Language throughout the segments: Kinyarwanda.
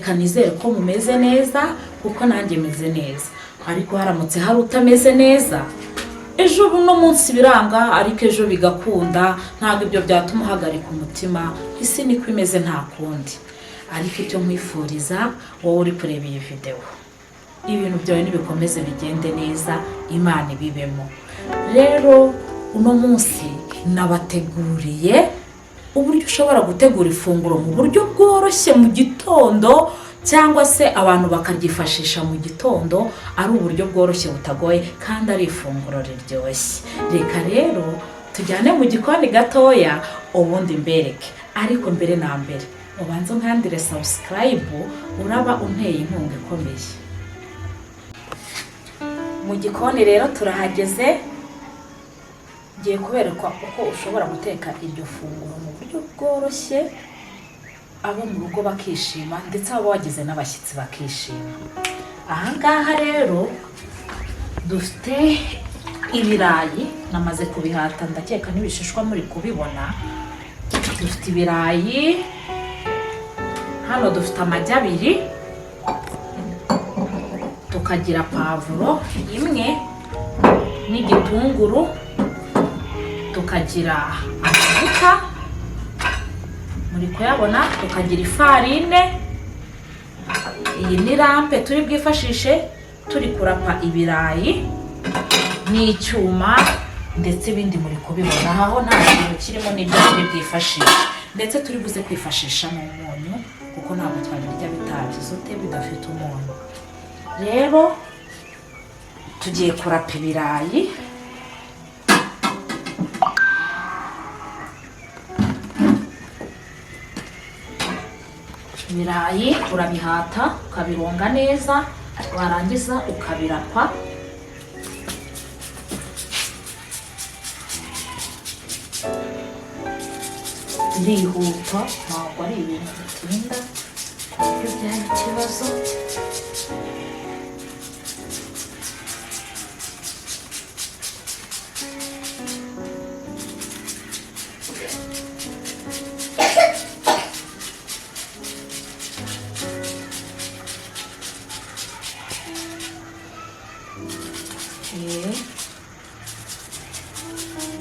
reka nizere ko mumeze neza kuko nanjye meze neza, ariko haramutse hari utameze neza ejo buno munsi biranga ariko ejo bigakunda, ntabwo ibyo byatuma uhagarika umutima. Isi niko imeze nta kundi. Ariko icyo nkwifuriza wowe uri kureba iyi video, ibintu byawe nibikomeze bigende neza, Imana ibibemo. Rero uno munsi nabateguriye uburyo ushobora gutegura ifunguro mu buryo bworoshye mu gitondo, cyangwa se abantu bakaryifashisha mu gitondo ari uburyo bworoshye butagoye kandi ari ifunguro riryoshye. Reka rero tujyane mu gikoni gatoya ubundi mbereke, ariko mbere na mbere ubanze nkandire subscribe, uraba unteye inkunga ikomeye. Mu gikoni rero turahageze, ngiye kubereka uko ushobora guteka iryo funguro mu buryo bworoshye, abo mu rugo bakishima ndetse abo wagize n'abashyitsi bakishima. Aha ngaha rero dufite ibirayi namaze kubihata, ndakeka n'ibishishwa muri kubibona. Dufite ibirayi hano, dufite amagi abiri, tukagira pavuro imwe n'igitunguru, tukagira amavuta muri kuyabona, tukagira ifarine, iyi ni lampe turi bwifashishe turi kurapa ibirayi, n'icyuma ndetse ibindi muri kubibona. Aho nta kintu kirimo n'ibyo turi bwifashishe, ndetse turi buze kwifashisha n'umunyu kuko ntabwo twabirya bitagizote bidafite umunyu. Rero tugiye kurapa ibirayi. Ibirayi urabihata ukabironga neza, warangiza ukabirapa. Birihuta, ntabwo ari ibintu bitinda ku buryo byari ikibazo.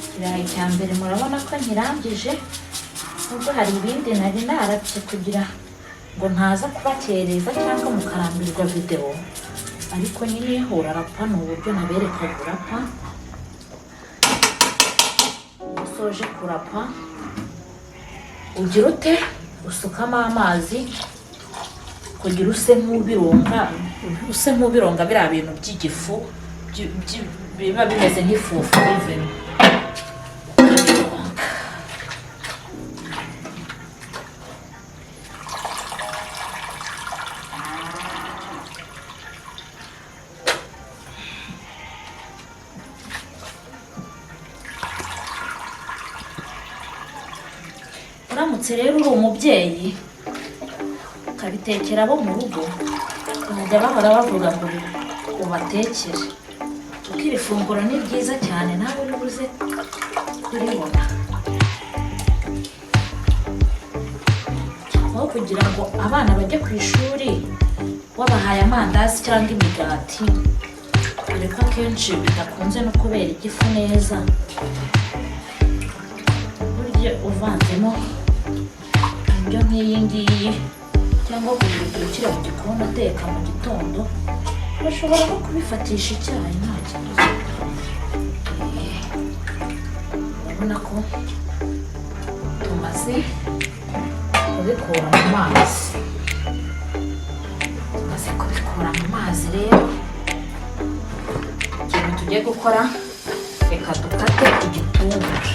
Ikirayi cya mbere murabona ko nkirangije, nubwo hari ibindi nari narapye kugira ngo ntaza kubakereza cyangwa mukarambirwa video, ariko nyine urarapa ni uburyo nabereka urapa. Usoje kurapa ugira ute, usukamo amazi kugira use nk'ubironga biriya bintu by'igifu biba bimeze nk'ifufu bivemo. Uramutse rero uri umubyeyi ukabitekera abo mu rugo, bajya bahora bavuga ngo ubatekere, kuko iri funguro ni ryiza cyane nawe uribuze kuribona. Aho kugira ngo abana bajye ku ishuri wabahaye amandazi cyangwa imigati, dore ko akenshi bidakunze no kubera igifu neza, burya uvanzemo indyo nk'iyi ngiyi cyangwa kugira ukira mu gikoni ateka mu gitondo, bashobora no kubifatisha icyayi nta kibazo. Urabona ko tumaze kubikura mu mazi. Tumaze kubikura mu mazi rero, ikintu tugiye gukora, reka dukate igitunguru.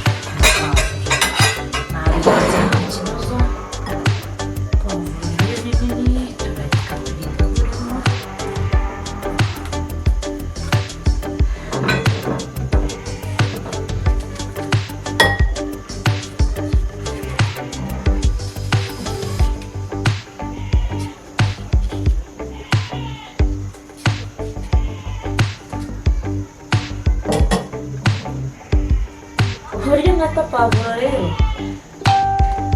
Uburyo nkata pavuro rero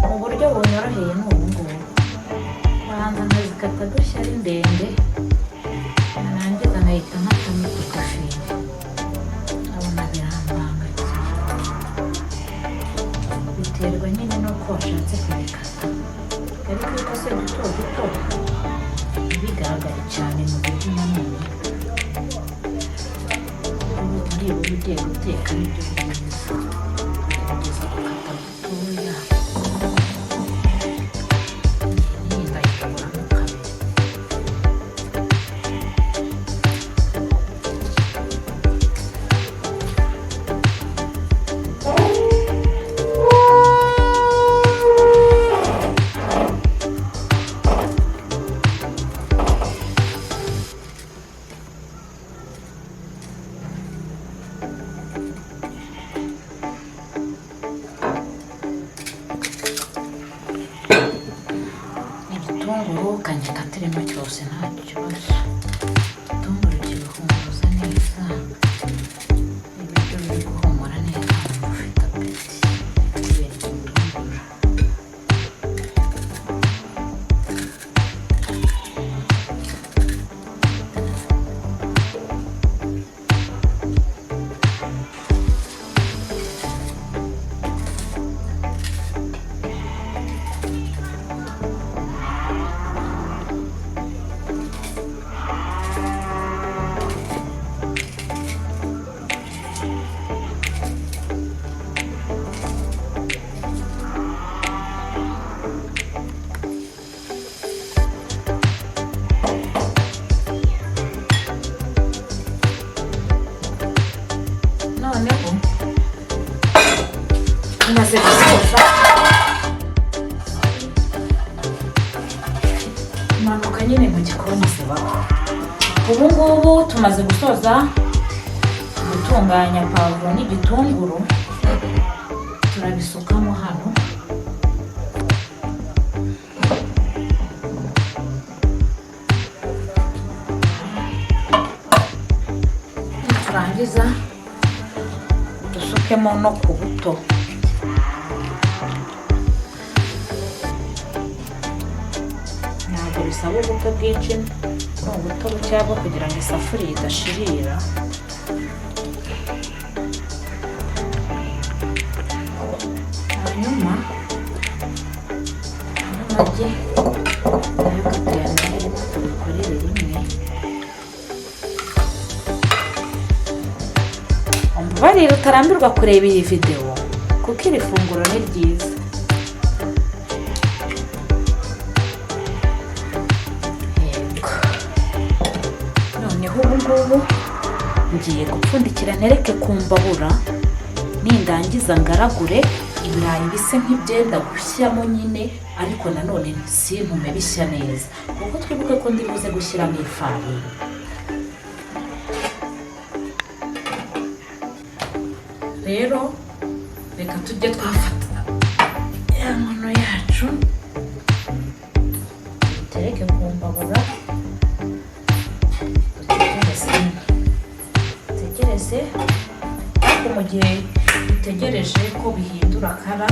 mu buryo bunyoroheye ni ubu ngubu, babanza nkazika ndayikata gutya ari ndende, narangiza nkahita nkatamo udufiya. Ndabona birambanga biterwa nyine n'uko washatse kubikata, ariko iyo ukase duto duto bigaragara cyane mu biryo nanone. Niba ugiye guteka nibyo byiza, ugerageza gukata dutoya. Igitunguru kanyikatiremo cyose nta kibazo. Igitunguru kibihumuza neza, ibiryo biri guhumura neza, wumva ufite apeti kubera igitunguru. Noneho tumaze gusoza, impanuka nyine mu gikoni zibaho. Ubu ngubu tumaze gusoza gutunganya pavuro n'igitunguru, turabisukamo hano. Turangiza dusukemo no ku buto. Ntabwo bisaba ubuto bwinshi, ni ubuto bukeya bwo kugira ngo isafuriya idashirira. Hanyuma amagi nayo katuyane tubikorere rimwe. Umbabarire utarambirwa kureba iyi video kuko iri funguro ni ryiza. Yego, noneho ubu ngubu ngiye gupfundikira ntereke ku mbabura, nindangiza ngaragure ibirayi bise nk'ibyenda gushyamo nyine, ariko nanone sintume bishya neza kuko twibuke ko ndi buze gushyiramo ifarini. Rero reka tujye twafata ya nkono yacu dutereke ku mbabura, dutegereze. Ariko mu gihe dutegereje ko bihindura kara,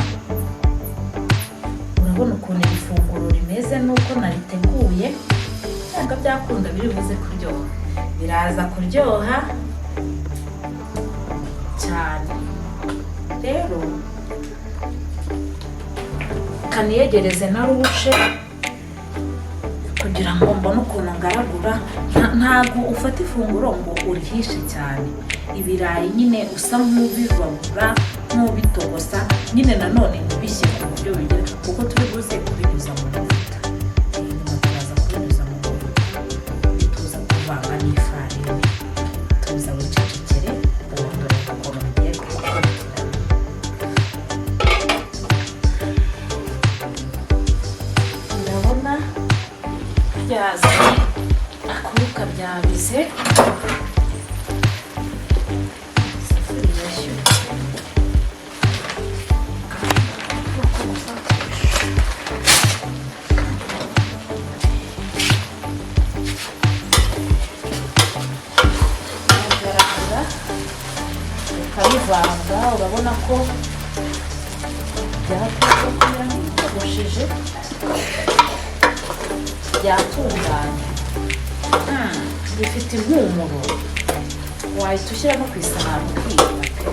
urabona ukuntu iri funguro rimeze n'uko nariteguye. Cyangwa byakunda biri buze kuryoha, biraza kuryoha cyane. Rero kaniyegereze na rushe kugira ngo mbone ukuntu ngaragura. Ntabwo ufata ifunguro ngo urihishe cyane, ibirayi nyine usa nk'ubibabura nk'ubitogosa nyine, nanone ntibishye ku buryo bigera, kuko turi buze kubinyuza mu mavuta. Nyuma turaza kubinyuza mu mavuta, tuza kuvanga n'ifarini, tuza wicecekere ubundi urebe ukuntu bigiye gukurikirana. Ndabona byazanye akuka byabize. Ukabivanga, urabona ko byatetse kugira ngo bitogosheje. byatunganye. Bifite impumuro wahita ushyira no ku isahani ukirira pe.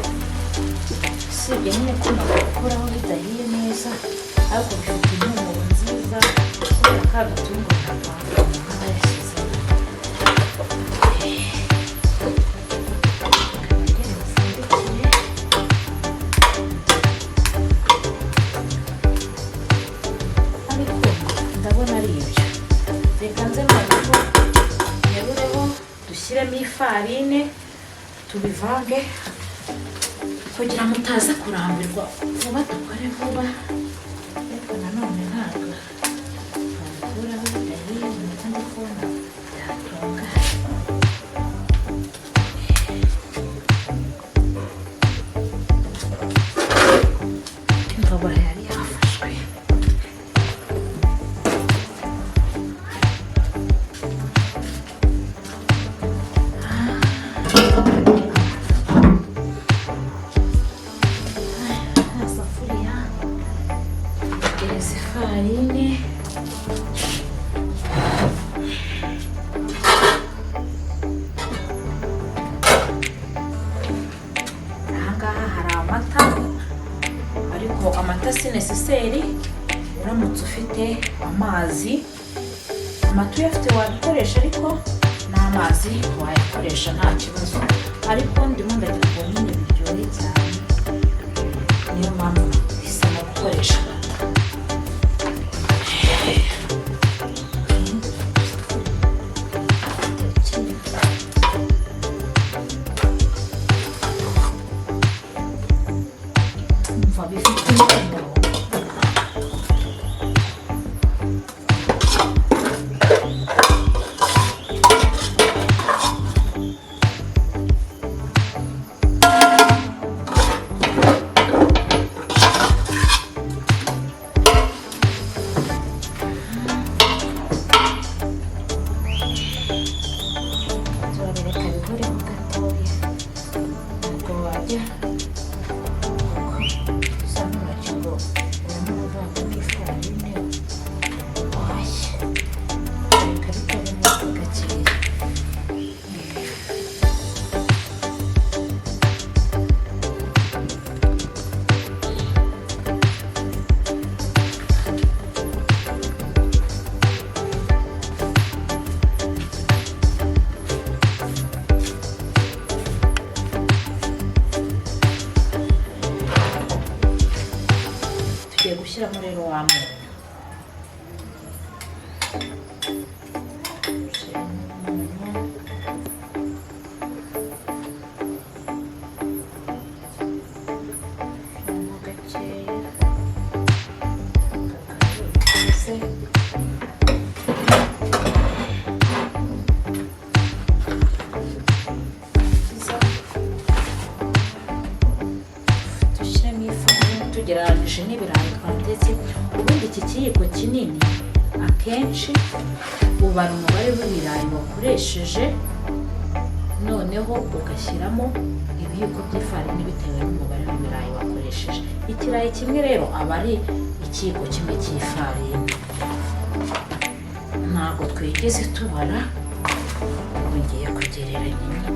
Usibye nyine ko nabikoraho bidahiye neza, ariko bifite impumuro nziza kubera ka gatunguru nayashyize. Ariko ndabona ari ibyo, reka nze noneho nterureho dushyiremo ifarine tubivange kugira ngo mutaza kurambirwa vuba, dukore vuba. Ariko nanone ntabwo wabikuraho bidahiye, ndetse ndi kubona byatunganye. Imbabura yari yafashwe. Safuriya gereza ifarine, ahangaha hari amata, ariko amata si necessary. Uramutse ufite amazi, amata uyafite wabikoresha, ariko n'amazi wayakoresha nta kibazo. Ariko ndimo ndagira ngo nyine biryohe cyane, niyo mpamvu hisemo gukoresha amata. Umva bifite impumuro. Turareka bihoreho gatoya, ntabwo wajya usa n'urakigo urimo uravanga ifarine washya. Reka bikoremo gakeya. Tugiye gushyiramo rero wa munyu. Ushyiramo umunyu. Ushyiramo gakeya. Kakase. Dushyiramo ifarine tugereranyije n'ibirayi twatetse. Ubundi iki kiyiko kinini akenshi ubara umubare w'ibirayi wakoresheje, noneho ugashyiramo ibiyiko by'ifarini bitewe n'umubare w'ibirayi wakoresheje. Ikirayi kimwe rero aba ari ikiyiko kimwe cy'ifarini. Ntabwo twigeze tubara, ubu ngiye kugereranya nyine.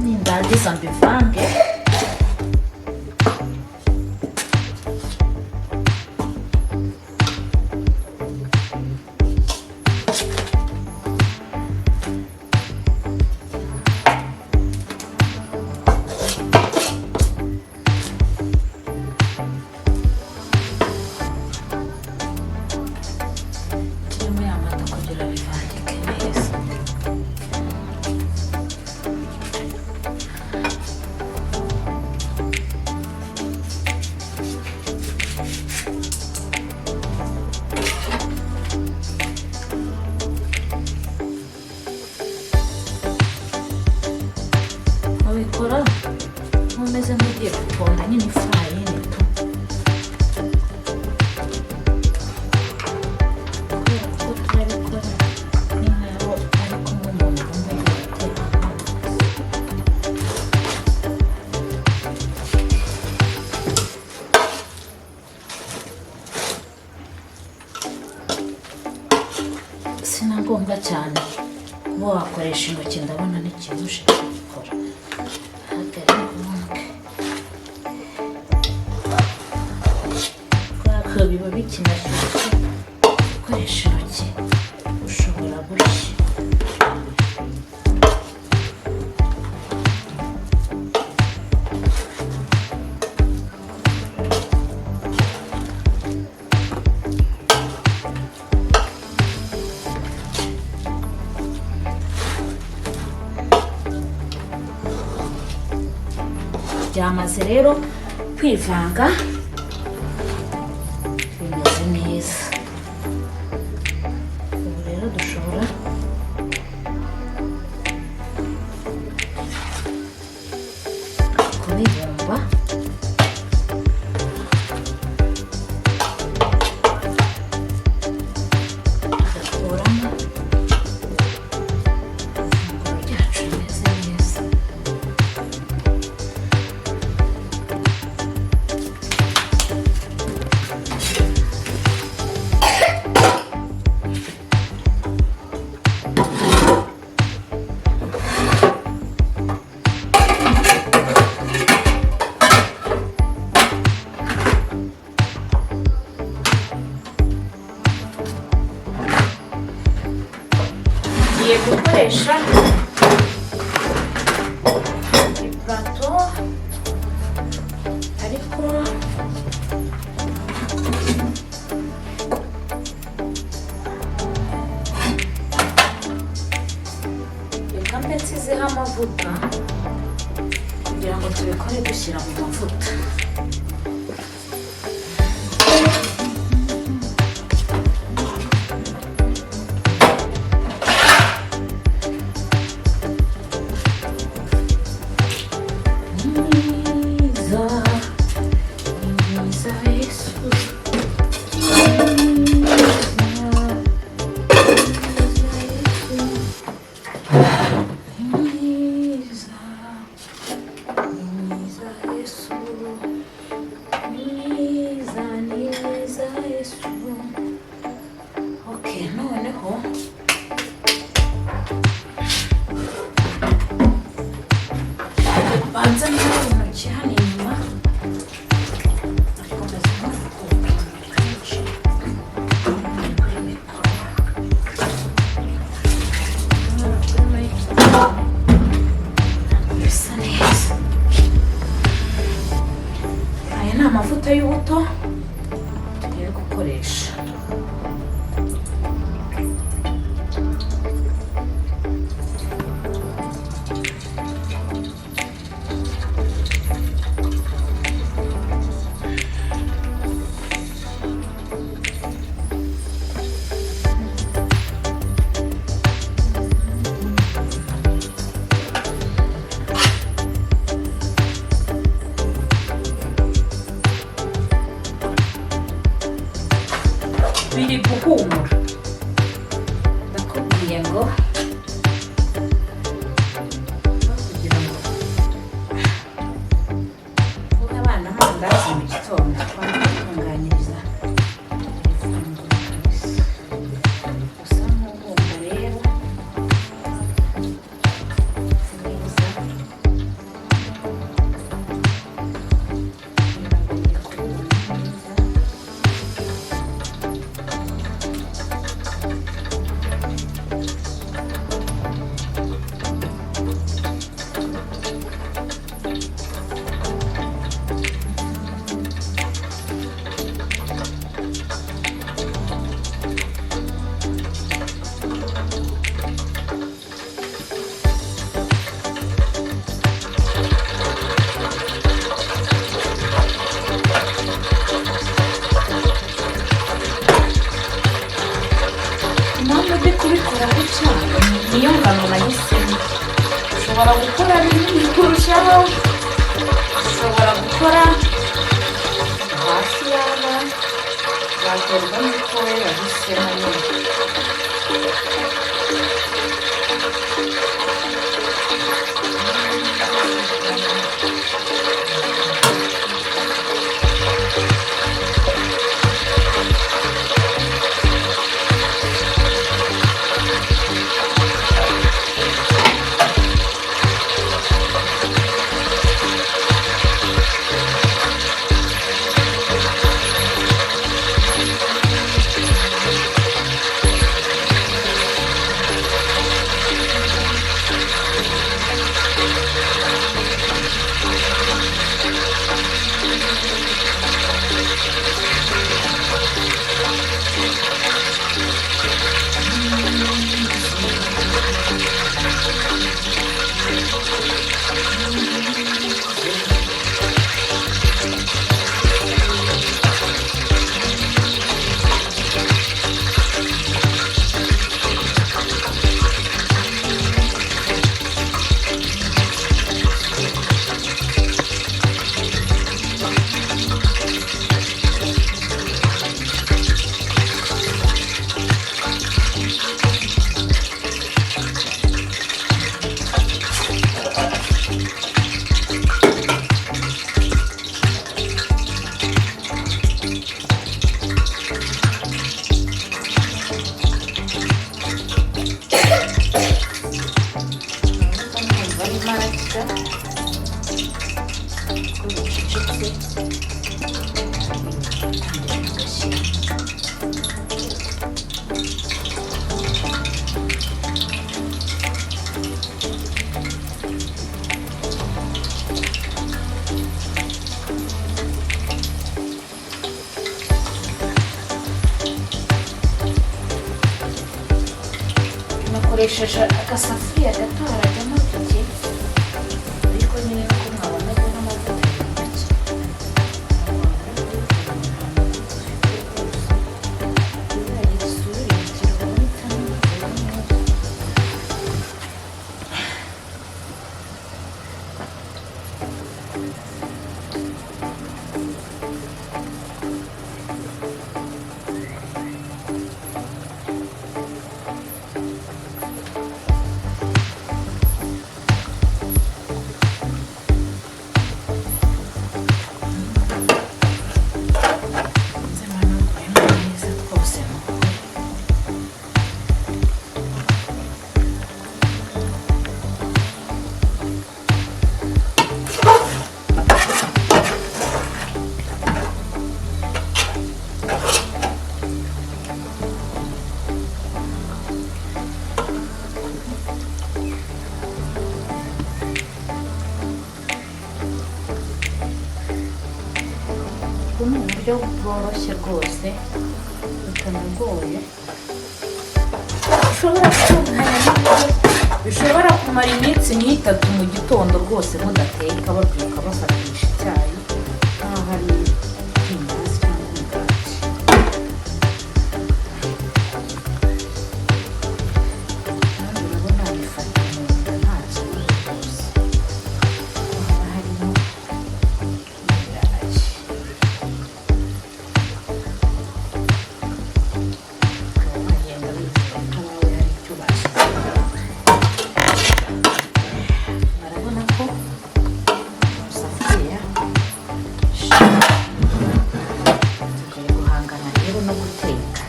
Nindangiza mbivange, ngombwa cyane kuba wakoresha intoki, ndabona n'ikintu ushaka gukora. Kubera biba bikinashyushye, gukoresha intoki ushobora gushya. Byamaze rero kwivanga, bimeze neza. Ubu rero dushobora kubibumba, tugakuramo ifunguro ryacu rimeze neza. Ngiye gukoresha ipurato, ariko reka mbe nsizeho amavuta kugira ngo tubikore dushyira mu mavuta. Noneho banza neza intoki hano inyuma, ariko meze nk'ukuntu kenshi kuri mikoro bisa neza. Aya ni amavuta y'ubuto tugiye gukoresha. Biri guhumura, ndakubwiye ngo kugira ngo uhe abana amandazi mu gitondo, twatunganyiriza ifunguro kabisa. Gusa nk'ugomba rero neza kubikora gutya niyo ngano nahisemo. Ushobora gukora binini kurushaho, ushobora gukora hasi y'aba, waterwa n'uko we yahisemo nyine. nakoresheje agasafuriya gato harajyamo iki ariko nyine nuko mwabona ko n'amavuta ari make. Ubu ni uburyo bworoshye rwose butanagoye bishobora kumara iminsi nk'itatu mu gitondo rwose mudateka babyuka bafatisha icyayi nk'aho hari indazi cyangwa umugati. Kandi urabona bifata mu nda nta kibazo rwose. Haba harimo ibirayi. Wagenda wizera ko nawe hari icyo bashyizeho. Barabona ko isafuriya tugiye guhangana rero no guteka.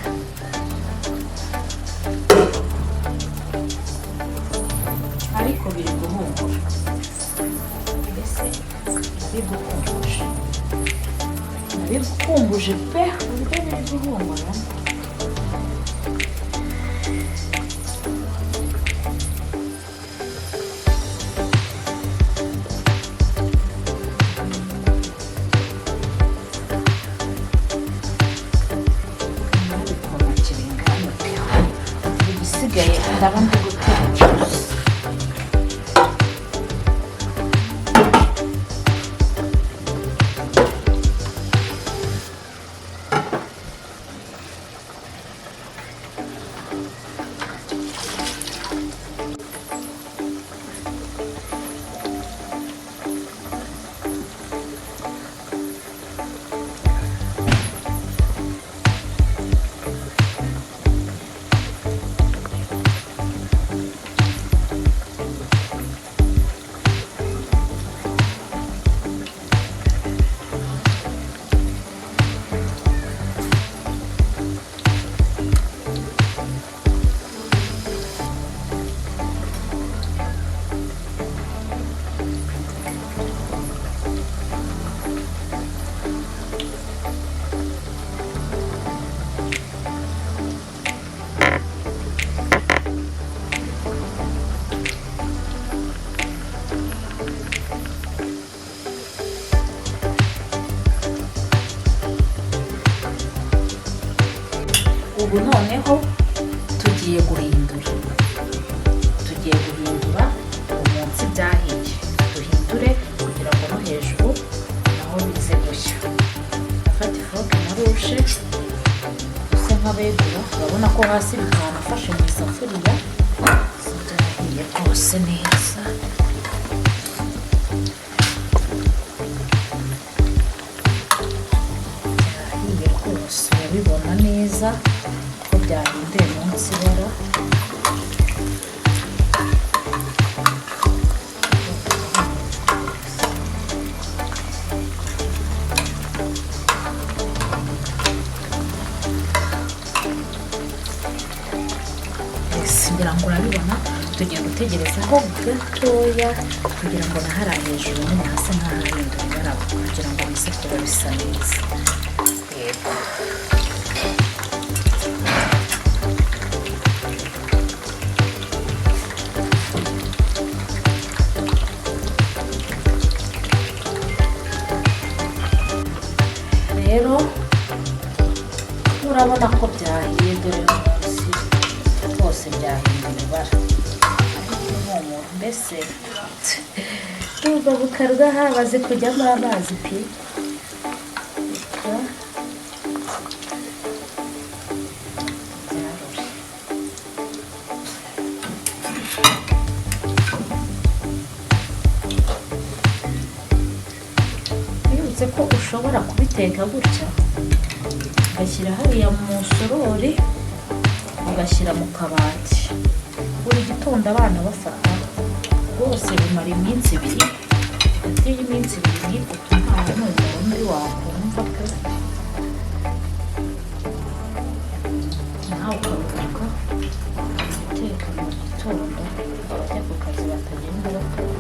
Ariko biri guhumura. Mbese nabigukumbuje. Nabigukumbuje pe uburyo biri guhumura. Nabikoma kiringana pe. Igisigaye ndaba ndi guteka cyose. Ubu noneho tugiye guhindura umunsi byahiye duhindure kugira ngo no hejuru naho bize gushya. Afata ifoke na rushe use nk'abegura urabona ko hasi bikanafashe mu isafuriya byahiye rwose neza. Byahiye rwose urabibona neza ko byahinduye munsi ibara. Ngira ngo urabibona tugiye gutegerezaho gatoya kugira ngo na hariya hejuru nyine hase nk'ahahindura ibara kugira ngo bize kuba bisa neza. Yego. Rero urabona ko byahiye dore munsi hose byose byahinduye ibara, impumuro mbese urumva bukarwa habaze kujyamo amazi pe. Bibutse ko ushobora kubiteka gutya ugashyira hariya mu sorori ugashyira mu kabati, buri gitondo abana bafata rwose bimara iminsi ibiri, hagati y'iminsi ibiri n'itatu nta n'umwe undi wakumva pe. nawe ukaruhuka guteka mu gitondo abajya ku kazi batagenda batora.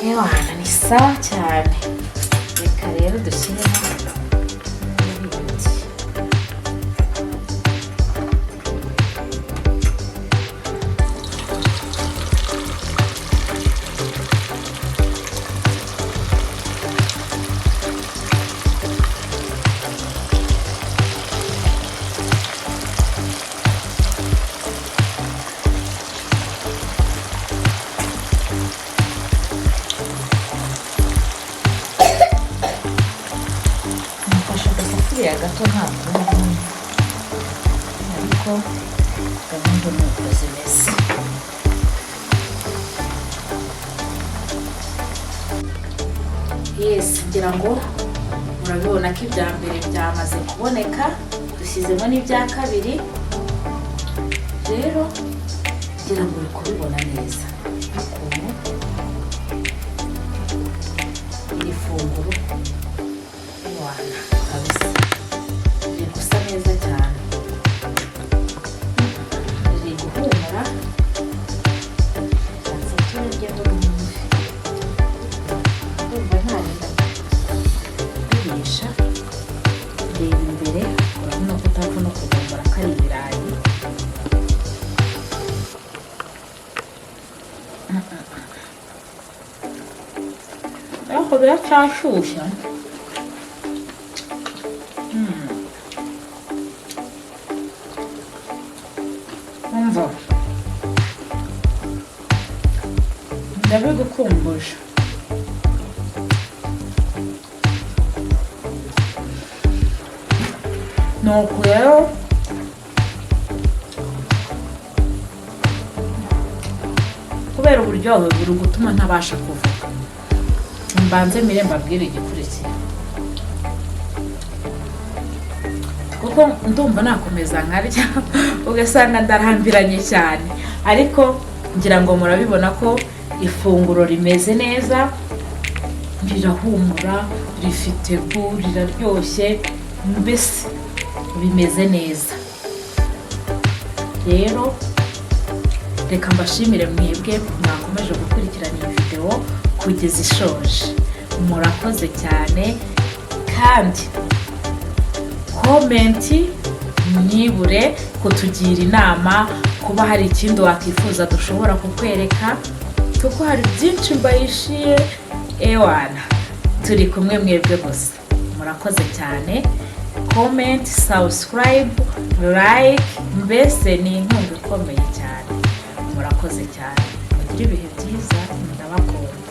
Ewana ni sawa cyane, reka rero dushyiremo n'ibindi. Gato ntabwo ariko gahunda ni uko zimeze. Yes, ngira ngo murabibona ko ibya mbere byamaze kuboneka, dushyizemo n'ibya kabiri, rero ngira ngo uri kubibona neza ukuntu iri funguro iwana kabisa gusa neza cyane, riri guhumura ndetse turaryaho n'umwe urumva ntarinda birisha. Reba imbere urabona ko utapfa no kuvumbura ko ari ibirayi. ariko biracyashyushya. umva ndabigukumbuje. nuko rero kubera uburyohe buri gutuma ntabasha kuvuga, mbanze mire mbabwire igikurikira kuko ndumva nakomeza nkarya ugasanga ndarambiranye cyane, ariko ngira ngo murabibona ko ifunguro rimeze neza, rirahumura, rifite gu, riraryoshye, mbese bimeze neza. rero reka mbashimire mwebwe mwakomeje gukurikirana iyi video kugeza ishoje, murakoze cyane, kandi komenti mwibure kutugira inama, kuba hari ikindi wakwifuza dushobora kukwereka, kuko hari byinshi mbayishiye. Ewana turi kumwe mwebwe gusa, murakoze cyane. Comment, subscribe, like, mbese ni inkunga ikomeye cyane. Murakoze cyane, mugire ibihe byiza, ndabakunda.